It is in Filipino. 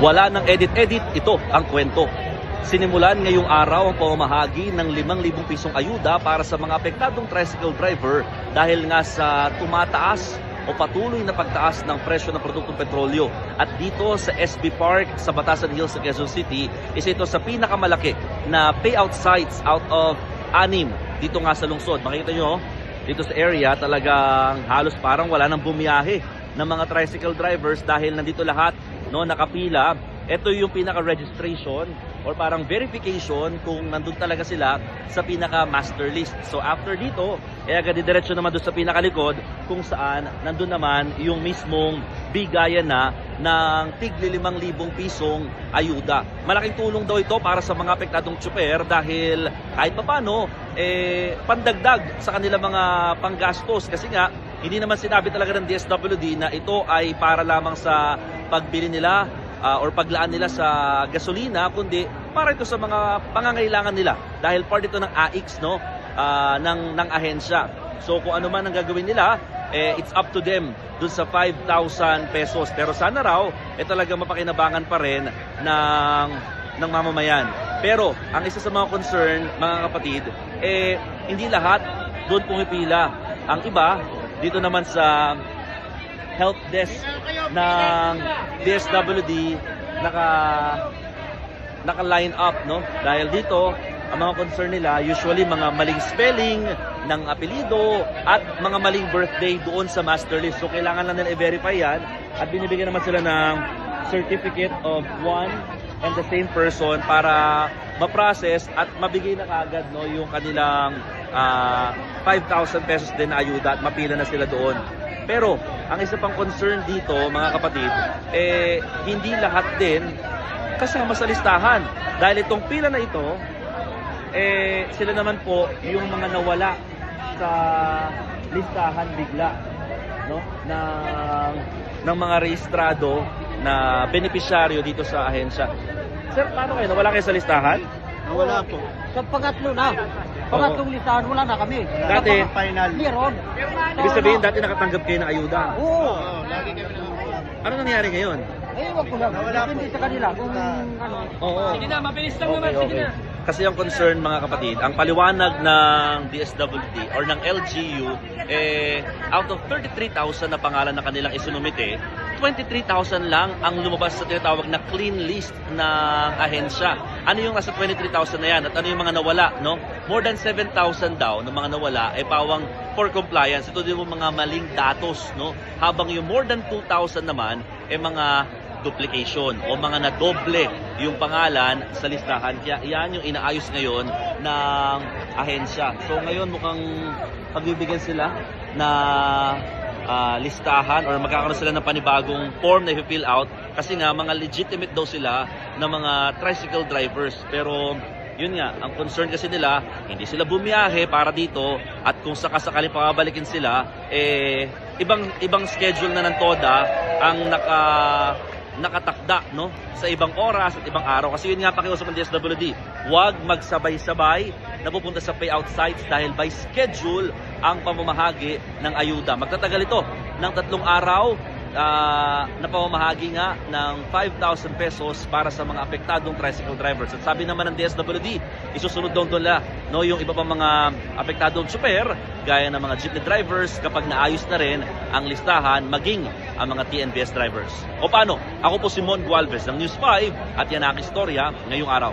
Wala nang edit-edit, ito ang kwento. Sinimulan ngayong araw ang pamamahagi ng 5,000 pisong ayuda para sa mga apektadong tricycle driver dahil nga sa tumataas o patuloy na pagtaas ng presyo ng produktong petrolyo. At dito sa SB Park sa Batasan Hills sa Quezon City, isa ito sa pinakamalaki na payout sites out of 6 dito nga sa lungsod. Makikita nyo, dito sa area talagang halos parang wala nang bumiyahe ng mga tricycle drivers dahil nandito lahat, no, nakapila. Ito yung pinaka-registration or parang verification kung nandun talaga sila sa pinaka-master list. So after dito, agad diretso naman doon sa pinakalikod kung saan nandun naman yung mismong bigayan na ng tigli 5,000 pisong ayuda. Malaking tulong daw ito para sa mga apektadong tsuper dahil kahit papano, pandagdag sa kanilang mga panggastos kasi nga hindi naman sinabi talaga ng DSWD na ito ay para lamang sa pagbili nila or paglaan nila sa gasolina, kundi para ito sa mga pangangailangan nila dahil part ito ng AIX, no, ng ahensya. So kung ano man ang gagawin nila, it's up to them dun sa 5,000 pesos. Pero sana raw, talaga mapakinabangan pa rin ng mamamayan. Pero ang isa sa mga concern, mga kapatid, hindi lahat doon pumipila. Ang iba, dito naman sa help desk ng DSWD naka-line up, no? Dahil dito, ang mga concern nila usually mga maling spelling ng apelido at mga maling birthday doon sa master list. So kailangan lang nila i-verify yan at binibigyan naman sila ng certificate of one and the same person para ma-process at mabigay na kaagad, no, yung kanilang 5,000 pesos din na ayuda at mapila na sila doon. Pero ang isa pang concern dito, mga kapatid, hindi lahat din kasama sa listahan. Dahil itong pila na ito, sila naman po yung mga nawala sa listahan bigla, no, ng mga rehistrado na benepisyaryo dito sa ahensya. Sir, paano kayo? Nawala kayo sa listahan? Wala po. Sa pangatlo na. Pangatlong listahan, wala na kami. Dati, Final. Meron. ibig sabihin dati nakatanggap kayo ng ayuda. Oo. Lagi kami nakakuha. Ano nangyari ngayon? Wag ko lang. Nawala po. Depende sa kanila kung ano. Oo. Sige na, mabilis lang naman. Sige na. Kasi ang concern, mga kapatid, ang paliwanag ng DSWD or ng LGU, out of 33,000 na pangalan na kanilang isinumite, 23,000 lang ang lumabas sa tinatawag na clean list ng ahensya. Ano yung nasa 23,000 na yan at ano yung mga nawala, no? More than 7,000 daw ng mga nawala ay pawang for compliance. Ito din yung mga maling datos, no? Habang yung more than 2,000 naman ay mga duplication o mga nadoble yung pangalan sa listahan. Kaya yan yung inaayos ngayon ng ahensya. So ngayon mukhang pagbibigyan sila na listahan or magkakaroon sila ng panibagong form na i-fill out kasi nga mga legitimate daw sila na mga tricycle drivers. Pero yun nga, ang concern kasi nila, hindi sila bumiyahe para dito at kung sakasakali pababalikin sila, ibang schedule na ng TODA ang nakatakda, no, sa ibang oras at ibang araw. Kasi yun nga pakiusap ng DSWD, huwag magsabay-sabay na pupunta sa payout sites dahil by schedule ang pamamahagi ng ayuda. Magtatagal ito ng 3 araw na pamamahagi nga ng 5,000 pesos para sa mga apektadong tricycle drivers. At sabi naman ng DSWD, isusunod doon nila, no, yung iba pang mga apektadong super, gaya ng mga jeepney drivers kapag naayos na rin ang listahan, maging ang mga TNBS drivers. O paano? Ako po si Mon Gualvez ng News 5 at yan ang aking istorya ngayong araw.